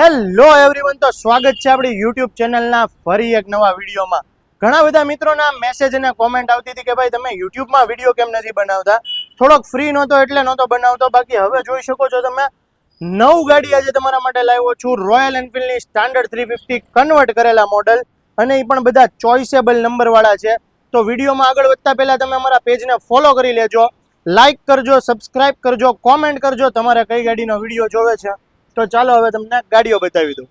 Hello everyone, તો સ્વાગત છે આપણી યુટ્યુબ ચેનલના ફરી એક નવા વિડીયોમાં। ઘણા બધા મિત્રોના મેસેજ અને કોમેન્ટ આવતી હતી કે ભાઈ તમે યુટ્યુબમાં વિડીયો કેમ નથી બનાવતા, થોડોક ફ્રી નહોતો એટલે નહોતો બનાવતો। બાકી હવે જોઈ શકો છો તમે નવ ગાડી આજે તમારા માટે લાવ્યો છું, રોયલ એનફિલ્ડની સ્ટાન્ડર્ડ 350 કન્વર્ટ કરેલા મોડલ, અને એ પણ બધા ચોઇસેબલ નંબરવાળા છે। તો વિડીયોમાં આગળ વધતા પહેલાં તમે અમારા પેજને ફોલો કરી લેજો, લાઇક કરજો, સબસ્ક્રાઇબ કરજો, કોમેન્ટ કરજો તમારે કઈ ગાડીનો વિડીયો જોવે છે। તો ચાલો હવે તમને ગાડીઓ બતાવી દઉં।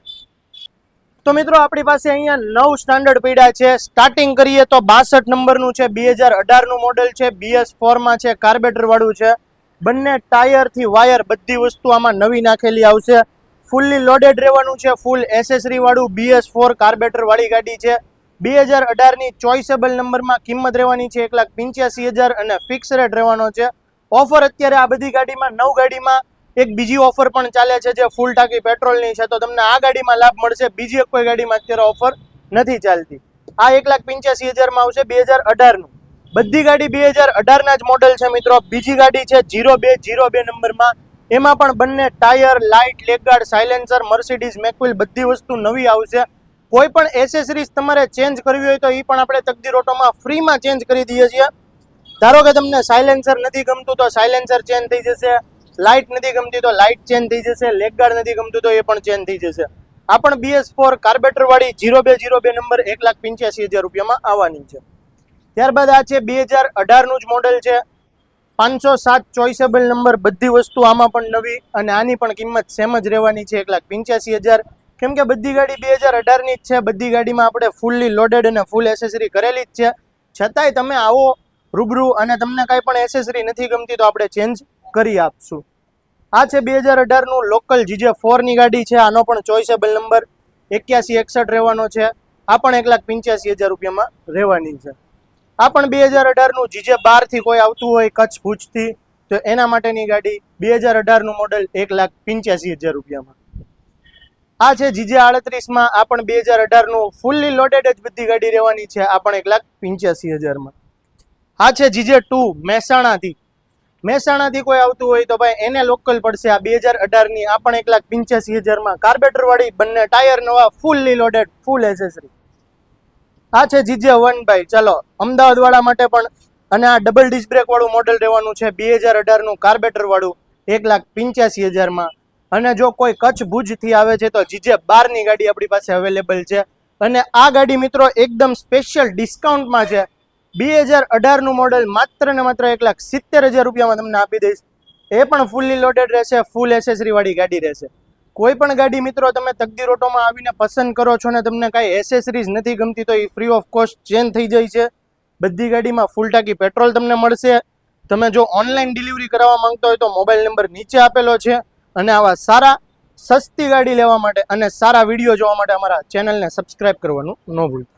તો મિત્રો આપણી પાસે અહીંયા 9 સ્ટાન્ડર્ડ પડ્યા છે। સ્ટાર્ટિંગ કરીએ તો 62 નંબરનું છે, 2018 નું મોડલ છે, BS4 માં છે, કાર્બેટર વાળું છે, બંને ટાયર થી વાયર બધી વસ્તુ આમાં નવી નાખેલી આવશે। ફૂલ્લી લોડેડ રહેવાનું છે, ફૂલ એસેસરી વાળું BS4 કાર્બેટર વાળી ગાડી છે। 2018 ની ચોઇસેબલ નંબરમાં કિંમત રહેવાની છે 1,85,000 અને ફિક્સ રેટ રહેવાનો છે। ઓફર અત્યારે આ બધી ગાડીમાં 9 ગાડીમાં એક બીજી ઓફર પણ ચાલે છે જે ફૂલ ટાંકી પેટ્રોલની છે, તો તમને આ ગાડીમાં લાભ મળશે, બીજી કોઈ ગાડીમાં અત્યારે ઓફર નથી ચાલતી। આ 1,85,000 માં આવશે 2018 નું। બધી ગાડી 2018 ના જ મોડલ છે મિત્રો। બીજી ગાડી છે 0202 નંબરમાં, એમાં પણ બંને ટાયર, લાઇટ, લેગગાર્ડ, સાયલેન્સર, મર્સિડીઝ મેકવિલ બધી વસ્તુ નવી આવશે। કોઈ પણ એસેસરીઝ તમારે ચેન્જ કરવી હોય તો એ પણ આપણે તકદીર ઓટોમાં ફ્રીમાં ચેન્જ કરી દઈએ છીએ। ધારો કે તમને સાયલેન્સર નથી ગમતું તો સાયલેન્સર ચેન્જ થઈ જશે, લાઇટ નથી ગમતી તો લાઇટ ચેન્જ થઈ જશે, લેગગાર્ડ નથી ગમતું તો એ પણ ચેન્જ થઈ જશે। આ પણ BS4 કાર્બેટર વાળી 0202 નંબર 1,85,000 રૂપિયામાં આવવાની છે। ત્યારબાદ આ છે 2018 નું જ મોડલ છે, 507 ચોઇસેબલ નંબર, બધી વસ્તુ આમાં પણ નવી, અને આની પણ કિંમત સેમ જ રહેવાની છે 1,85,000, કેમ કે બધી ગાડી 2018 ની જ છે। બધી ગાડીમાં આપણે ફૂલ્લી લોડેડ અને ફૂલ એસેસરી કરેલી જ છે, છતાંય તમે આવો રૂબરૂ અને તમને કાંઈ પણ એસેસરી નથી ગમતી તો આપણે ચેન્જ કરી આપશું। આ છે 2018 નું લોકલ GJ4 ની ગાડી છે, આનો પણ ચોઇસેબલ નંબર 8161 રહેવાનો છે, આ પણ 1,85,000 રૂપિયામાં રહેવાની છે। આ પણ 2018 નું GJ12 થી કોઈ આવતું હોય કચ્છ ભુજથી તો એના માટેની ગાડી 2018 નું મોડલ 1,85,000 રૂપિયામાં। આ છે GJ38 માં, આ પણ 2018 નું ફૂલ્લી લોડેડ જ બધી ગાડી રહેવાની છે, આ પણ 1,85,000 માં। આ છે GJ2 મહેસાણાથી કોઈ આવતું હોય તો ભાઈ એને લોકલ પડશે, આ 2018 ની, આ પણ 1,85,000 માં, કાર્બેટર વાળી, બંને ટાયર નવા, ફૂલ્લી લોડેડ, ફૂલ એસેસરી। આ છે GJ1 ભાઈ, ચાલો અમદાવાદ વાળા માટે પણ, અને આ ડબલ ડિસ્ક બ્રેક વાળું મોડલ રહેવાનું છે, 2018 નું કાર્બેટર વાળું 1,85,000 માં। અને જો કોઈ કચ્છ ભુજ થી આવે છે તો GJ12 ની ગાડી આપણી પાસે અવેલેબલ છે, અને આ ગાડી મિત્રો એકદમ સ્પેશિયલ ડિસ્કાઉન્ટમાં છે। 2018 નું મોડલ માત્ર ને માત્ર 1,70,000 રૂપિયામાં તમને આપી દઈશ, એ પણ ફૂલ્લી લોડેડ રહેશે, ફૂલ એસેસરી વાળી ગાડી રહેશે। કોઈ પણ ગાડી મિત્રો તમે તકદીર ઓટોમાં આવીને પસંદ કરો છો ને તમને કાંઈ એસેસરીઝ નથી ગમતી તો એ ફ્રી ઓફ કોસ્ટ ચેન્જ થઈ જાય છે। બધી ગાડીમાં ફૂલ ટાંકી પેટ્રોલ તમને મળશે। તમે જો ઓનલાઈન ડિલિવરી કરાવવા માંગતો હોય તો મોબાઈલ નંબર નીચે આપેલો છે, અને આવા સારા સસ્તી ગાડી લેવા માટે અને સારા વિડીયો જોવા માટે અમારા ચેનલને સબસ્ક્રાઇબ કરવાનું ન ભૂલતા।